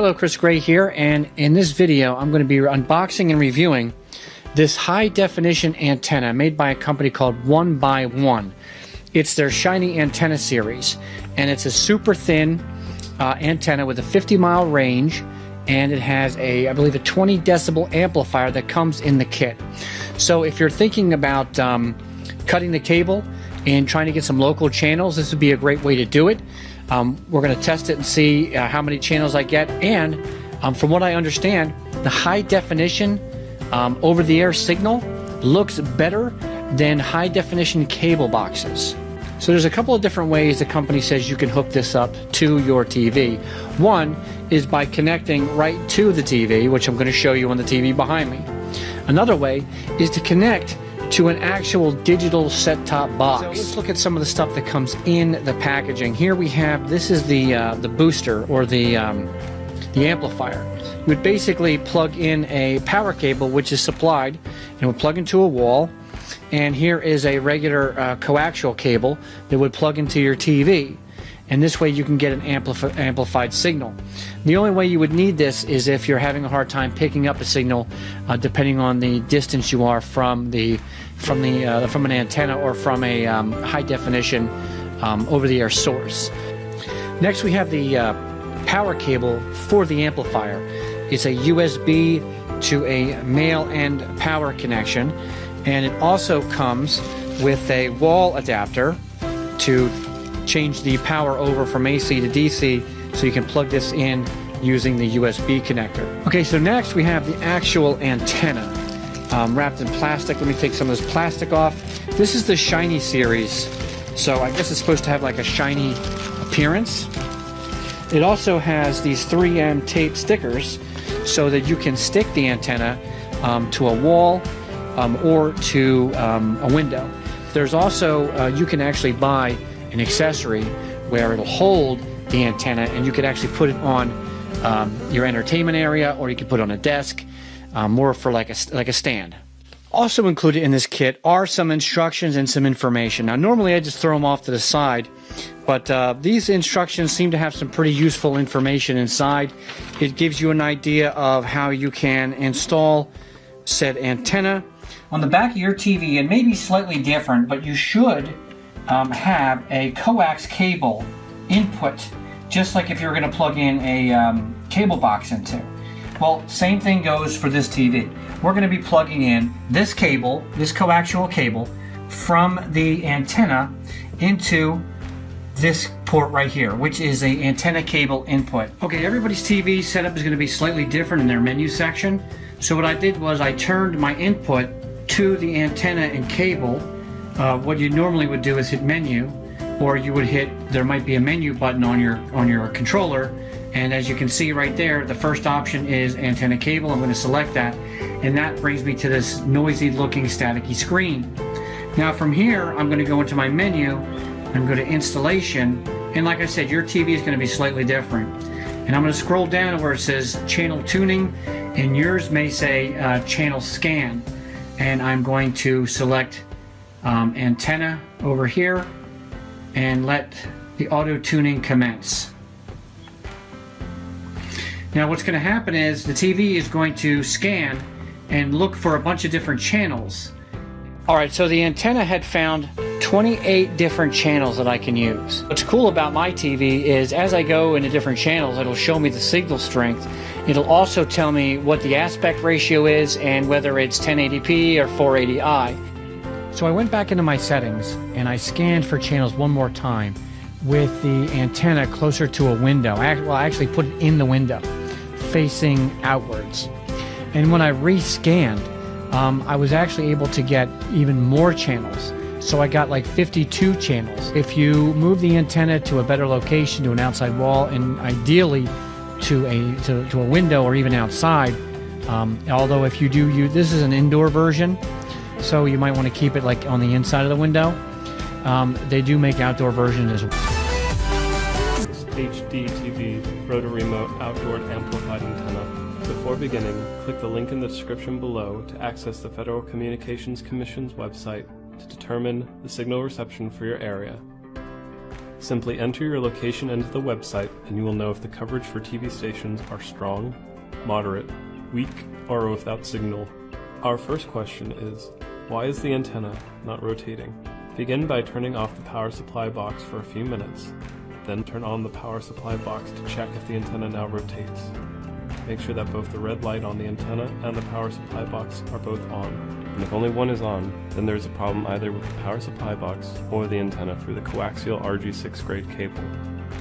Hello, Chris Gray here, and in this video I'm going to be unboxing and reviewing this high definition antenna made by a company called 1 by 1. It's their shiny antenna series, and it's a super thin antenna with a 50-mile range, and it has I believe a 20 decibel amplifier that comes in the kit. So if you're thinking about cutting the cable and trying to get some local channels, this would be a great way to do it. We're going to test it and see how many channels I get, and from what I understand, the high definition over-the-air signal looks better than high definition cable boxes. So there's a couple of different ways the company says you can hook this up to your TV. One is by connecting right to the TV, which I'm going to show you on the TV behind me. Another way is to connect to an actual digital set-top box. So let's look at some of the stuff that comes in the packaging. Here we have, this is the booster, or the amplifier. You would basically plug in a power cable which is supplied, and would plug into a wall. And here is a regular coaxial cable that would plug into your TV. And this way you can get an amplified signal. The only way you would need this is if you're having a hard time picking up a signal, depending on the distance you are from an antenna or from a high definition over-the-air source. Next, we have the power cable for the amplifier. It's a USB to a male end power connection, and it also comes with a wall adapter to change the power over from AC to DC, so you can plug this in using the USB connector. Okay, so next we have the actual antenna wrapped in plastic. Let me take some of this plastic off. This is the shiny series, so I guess it's supposed to have like a shiny appearance. It also has these 3M tape stickers so that you can stick the antenna to a wall or to a window. There's also, you can actually buy an accessory where it'll hold the antenna, and you could actually put it on your entertainment area, or you could put it on a desk, more for like a stand. Also included in this kit are some instructions and some information. Now normally I just throw them off to the side, but these instructions seem to have some pretty useful information inside. It gives you an idea of how you can install said antenna. On the back of your TV, it may be slightly different, but you should have a coax cable input, just like if you're going to plug in a cable box into. Well, same thing goes for this TV. We're going to be plugging in this cable, this coaxial cable, from the antenna into this port right here, which is a antenna cable input. Okay, everybody's TV setup is going to be slightly different in their menu section. So what I did was I turned my input to the antenna and cable. What you normally would do is hit menu, or you would hit, there might be a menu button on your controller, and as you can see right there, the first option is antenna cable. I'm going to select that, and that brings me to this noisy looking staticky screen. Now from here I'm going to go into my menu, I'm going to installation, and like I said, your TV is going to be slightly different, and I'm going to scroll down where it says channel tuning, and yours may say channel scan, and I'm going to select antenna over here and let the auto tuning commence. Now what's going to happen is the TV is going to scan and look for a bunch of different channels. Alright, so the antenna had found 28 different channels that I can use. What's cool about my TV is as I go into different channels, it'll show me the signal strength. It'll also tell me what the aspect ratio is and whether it's 1080p or 480i. So I went back into my settings and I scanned for channels one more time with the antenna closer to a window. Well, I actually put it in the window, facing outwards. And when I rescanned, I was actually able to get even more channels. So I got like 52 channels. If you move the antenna to a better location, to an outside wall, and ideally to a window or even outside, although if you do use, this is an indoor version, so you might want to keep it like on the inside of the window. They do make outdoor versions as well. This hdtv rotary remote outdoor amplified antenna. Before beginning, click the link in the description below to access the Federal Communications Commission's website to determine the signal reception for your area. Simply enter your location into the website and you will know if the coverage for TV stations are strong, moderate, weak, or without signal. Our first question is, why is the antenna not rotating? Begin by turning off the power supply box for a few minutes, then turn on the power supply box to check if the antenna now rotates. Make sure that both the red light on the antenna and the power supply box are both on. And if only one is on, then there is a problem either with the power supply box or the antenna through the coaxial RG6 grade cable.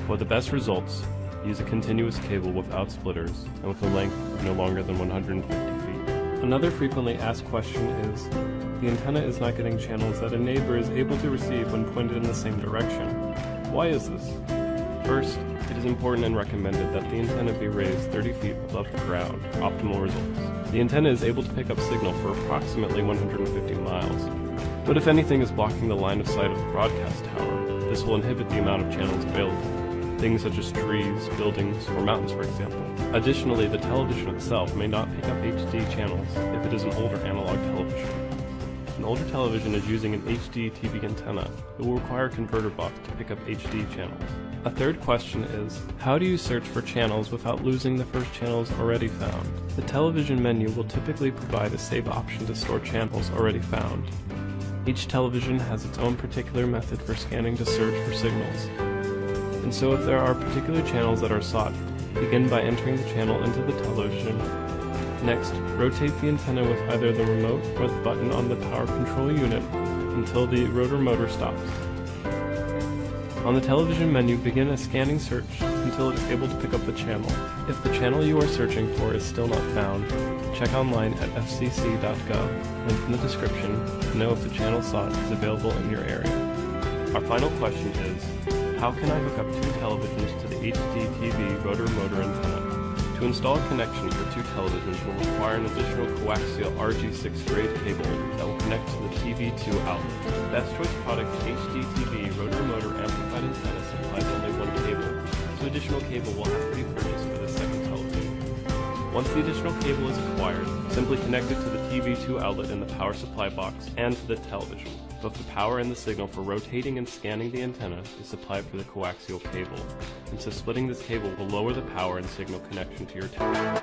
For the best results, use a continuous cable without splitters and with a length of no longer than 150 feet. Another frequently asked question is, the antenna is not getting channels that a neighbor is able to receive when pointed in the same direction. Why is this? First, it is important and recommended that the antenna be raised 30 feet above the ground for optimal results. The antenna is able to pick up signal for approximately 150 miles, but if anything is blocking the line of sight of the broadcast tower, this will inhibit the amount of channels available, things such as trees, buildings, or mountains for example. Additionally, the television itself may not pick up HD channels if it is an older analog television. If an older television is using an hdtv antenna, it will require a converter box to pick up HD channels. A third question is, how do you search for channels without losing the first channels already found? The television menu will typically provide a save option to store channels already found. Each television has its own particular method for scanning to search for signals. And so if there are particular channels that are sought, begin by entering the channel into the television. Next, rotate the antenna with either the remote or the button on the power control unit until the rotor motor stops. On the television menu, begin a scanning search until it is able to pick up the channel. If the channel you are searching for is still not found, check online at fcc.gov, link in the description, to know if the channel sought is available in your area. Our final question is, how can I hook up two televisions to the hdtv rotor motor antenna? To install a connection for two televisions will require an additional coaxial RG6 grade cable that will connect to the TV2 outlet. Best Choice Products hdtv rotor motor amplified antenna supplies only one cable, so additional cable will have to be purchased for the second television. Once the additional cable is acquired, simply connect it to the TV2 outlet in the power supply box and to the television. Both the power and the signal for rotating and scanning the antenna is supplied through the coaxial cable, and so splitting this cable will lower the power and signal connection to your television.